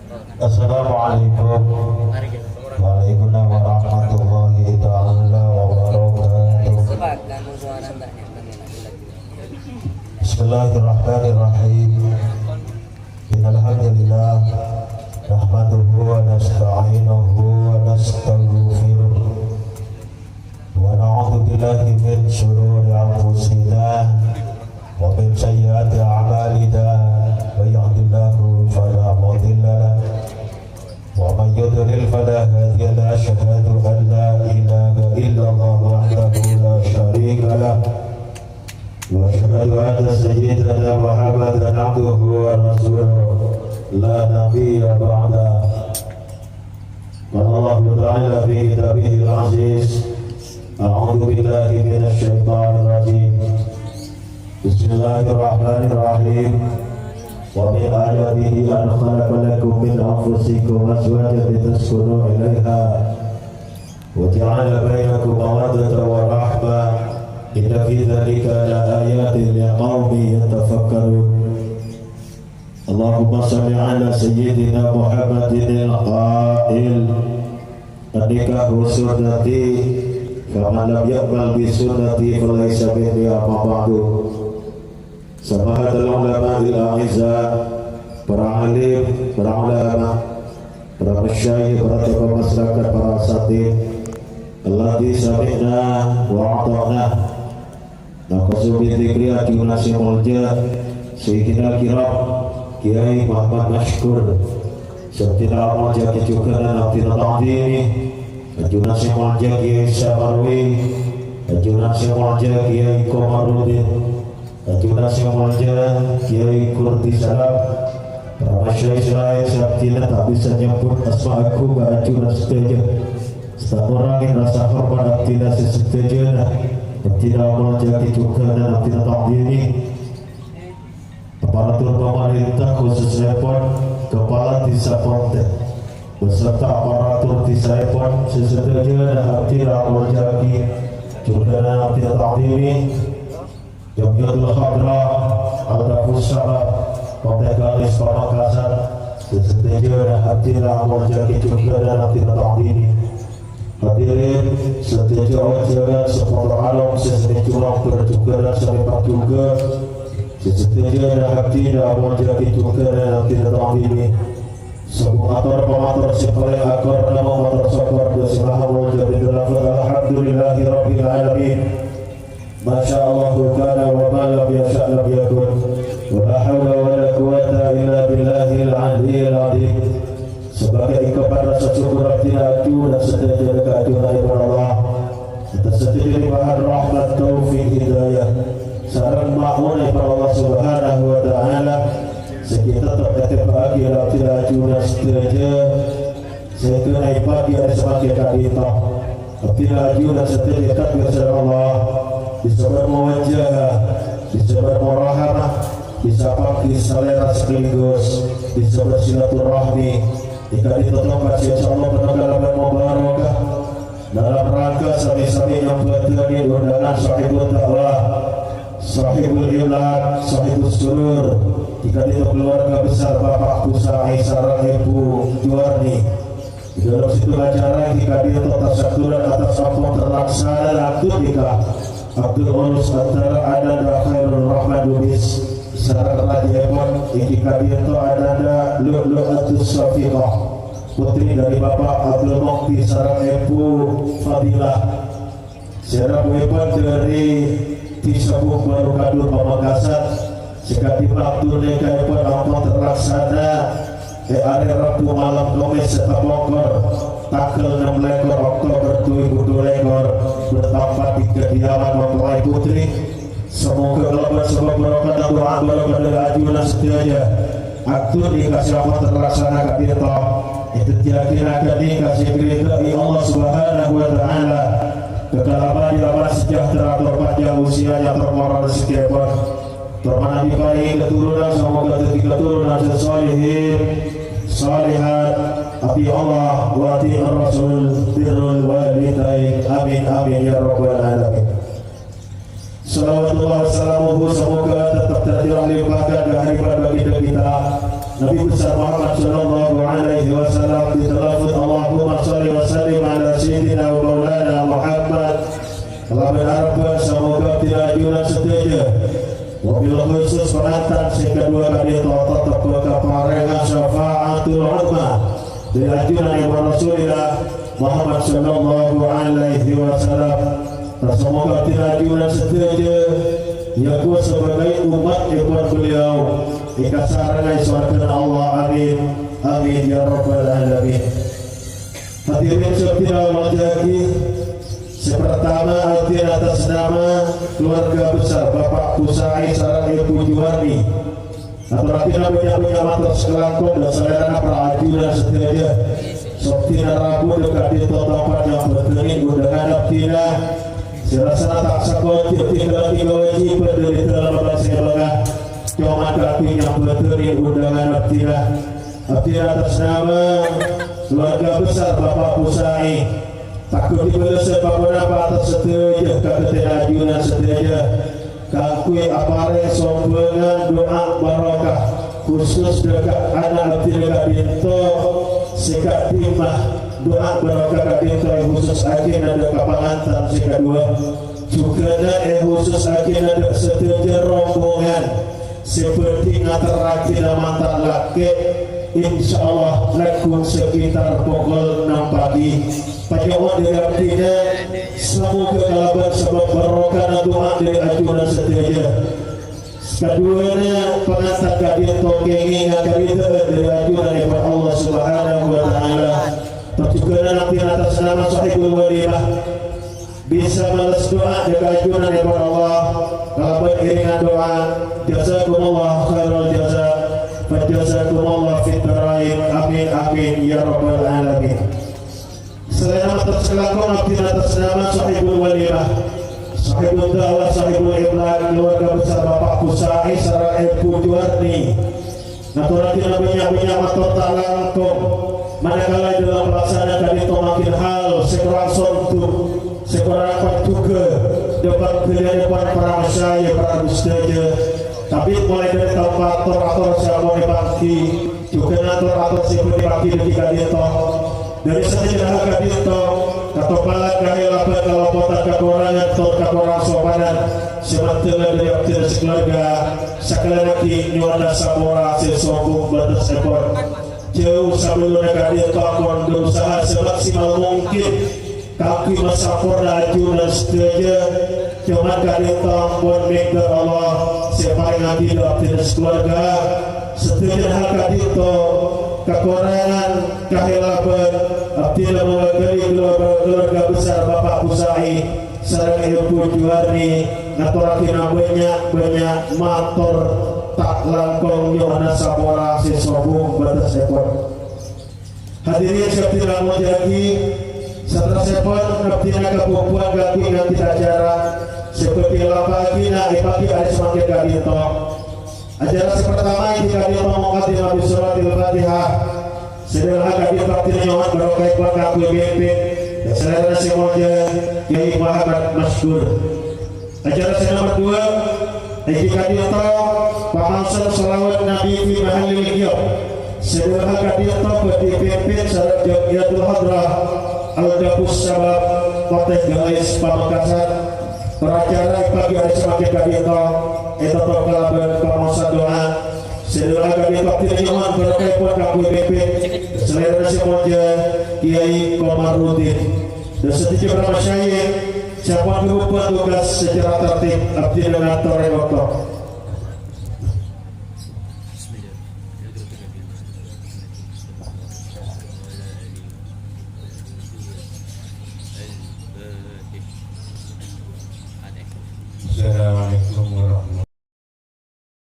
Assalamualaikum warahmatullahi ta'ala wabarakatuh. Bismillahirrahmanirrahim. Innalhamdulillah nahmaduhu wa nasta'inuhu wa nastaghfiruh wa na'udzu billahi min shururi anfusina wa min sayyiati a'malina. Man yahdihillahu fala mudilla lahu wa man yudlil fala hadiya lahu. Asyhadu an la ilaha illallah wahdahu la syarika lahu wa asyhadu anna sayyidana Muhammadan abduhu wa rasuluhu la nabiyya ba'da. Qala Allah ta'ala fi kitabihil aziz, a'udzu billahi minasy syaithanir rajim. Bismillahirrahmanirrahim. Wa min ayatihi an khalaqa lakum min anfusikum azwajan litaskunu ilaiha wa ja'ala bainakum mawaddatan wa rahmah. Inna fi dzalika laayatin liqaumin yatafakkarun. Allahumma shalli ala sayyidina Muhammadin al-qail an-nikahu sunnati faman lam yaqbal bi sunnati falaysa minni amma ba'du. Samahatul ulama il-a'izza, para alim, para ulama, para masyayikh, para tokoh masyarakat, para asatidz, allati sami'na wa ata'na. Naqsu bi dzikri Ajunasyih Mulja Sayyidina Kiram Kiai Muhammad Mashkur Sayyidina Mulja Kijukan Abdina Ta'dini Ajunasyih Mulja Kiai Samarwi Ajunasyih Mulja Kiai Komarudin Ajunasyih Mulja Kiai Kurdi Salam. Para masyayikh lain sabtina tak bisa nyebut asma'aku ba'ajuna seteja sekurangin rasa hormat abdina sesetejana abdina Mulja Kijukan dan abdina Ta'dini. Aparatur pemerintah khusus Epon, Kepala Desa Ponten beserta aparatur Desa Epon sesetujana dan abdina Mulja Kijukan dan abdina Ta'dini. Jamiatul Khadra Al-Dafus Sabah Kota Galis Pamakasan sesetujana dan abdina Mulja Kijukan dan abdina Ta'dini. Hadirin setuju jalan sepuluh alam sesuai curang berjuga dan sampai juga setuju dan hati dan Mulja Kijukan dan abdina Ta'dini. Semua atur pematur sepaling akor nama motor sokor bersama Mulja bidulafat alhamdulillahi rabbil alamin. Masya Allah kana wa ma lam yasha' lam yakun wa la hawla wa la quwwata illa billahil aliyyil azim. Sebagai kepada secukur abdina aju dan setuju keajuan Allah atas setiap limpahan rahmat taufik hidayah sarang makmur dari Allah subhanahu wa ta'ala. Sekitar terkait bagi abdina aju dan setuju sekenai bagi ada semakin kadita abdina aju dan setuju takbir Allah bisa bermuwajah, bisa bermurahamah, bisa pakai selera sekaligus, bisa bersilaturahmi. Jika ditutup kasih Allah penegak dan mubarakah dalam rangka sami-sami yang bertani undangan sahibul ta'wah, sahibul ilad, sahibul surur. Jika ditutup keluarga besar Bapak Kusai Sarang Ibu Juwarni. Di dalam situ acara jika ditutup tasyakuran atas apa terlaksana akad nikah Abdul Ulus antara ada Khairul Rahman Lubis secara radiapun jika ditutup ada Lu'lu'atus Safiqah putri dari Bapak Abdul Mukti Sarang Ibu Fadilah secara wepan dari Tisabuh Baru Kadul Pamekasan. Jika dipaktur nikah pun apa terlaksana hari Rabu malam Kamis serta Bogor tanggal 16 Oktober 2002 bertempat di kediaman mempelai putri. Semoga lebat sebab berkat dan doa berkat ajunan setianya aktu dikasih apa terlaksana kadita itu kira-kira dikasih berita Allah subhanahu wa ta'ala kekalaman di aman sejahtera terpanjang usianya termoral setiap termana dipari keturunan semoga ketika keturunan sesalihin salihat abdi Allah wa ati Rasul birrul walidain amin amin ya rabbal alamin. Salawatullah salamuhu semoga tetap terlimpahkan dan haribat bagi kita Nabi besar Muhammad sallallahu alaihi keselamatan sing kedua kali tetap keparengan syafaatul uzma dari ajunan Ibu Rasulullah Muhammad sallallahu alaihi wasallam. Semoga ajunan setuju yaku sebagai umat ikut beliau ikasarangai surga Allah. Amin amin ya rabbal alamin. Hadirin sekalian wajaki sepertama arti atas nama keluarga besar Bapak Kusai sarang Ibu Juwarni atau rakyat punya matur sekelangkung dan selera perajunan setia Soktina Rabu dekat di tempat yang bertening undangan Abdina serasana tak sakot tiga wajib berdiri dalam bahasa Bangga cuma kaki yang bertening undangan Abdina atas nama keluarga besar Bapak Kusai takut dibalas apapun apa atas setuju kata ajunan setuju kakui apare sombengan doa barokah khusus dekat anak dekat binto sikat timah doa barokah kat binto khusus akin ada kapangantan sikat dua juga khusus akin ada setuju rombongan seperti ngateraki mantan laki insyaallah laku sekitar pukul 6 pagi Pajawan dari artinya semoga kalaban sebab barokah dan doa dari ajunan setia. Keduanya pengantar kadir tokengi ngakarita dari ajunan kepada Allah Subhanahu wa taala. Pertukaran nanti atas nama sahibul walimah bisa balas doa dari ajunan kepada Allah. Kalaban iringan doa jazakumullah khairul jaza wa jazakumullah fid dharain. Amin amin ya rabbal alamin. Selain atas kelakon abdin atas nama sahibul walimah sahibul da'wah sahibul iblan keluarga besar Bapak Kusai sarang Ibu Juwarni naturati namanya matur tak langkung manakala dalam pelaksanaan itu makin hal sekurang sontu sekurang juga depan depan para masyayikh para ustaz tapi mulai dari tempat atur siapa dibagi juga atur seperti bagi ketika itu dari sejarah kadito katopalan kahilapa kalapotan kakurangan atau kakurang sopanan sementara dari aktif sekeluarga sakalaki nyuanda samora sesombong batas ekor jauh sebelum kadito akon berusaha semaksimal mungkin kaki masapor laju dan setuju cuma kadito pun mekar Allah siapa yang adil aktif sekeluarga setuju hal kadito kekurangan kehilapan tidak mewakili keluarga besar Bapak Kusai sarang Ibu Juwarni naturakin banyak matur tak langkong nyona sapora sesobung batas ekor. Hadirin sekalian mujaki setelah sepon abdina kebukuan gaki nanti acara seperti lapagina ipaki ada semakin kadito acara pertama ini kadito mengatakan Nabi Suratul Fatihah sederhana kadito abdina nyawan barokah iklan kaku BP sederhana semoga Kiai Muhammad Maskur. Acara nomor 2 ini kadito pamasan salawat Nabi fi mahallil qiyam sederhana kadito berdipimpin sareng Jamiatul Hadrah Al-Dapus Sabab Kota Gais Pamekasan peracara pagi hari semakin kadito itu kalaban pamasan doa sederhana kadito tidak nyaman berkait pun kaku BP selain semoga Kiai Komarudin dan setiap para masyayikh siapa berupa tugas secara tertib abdi dengan waktu. Assalamualaikum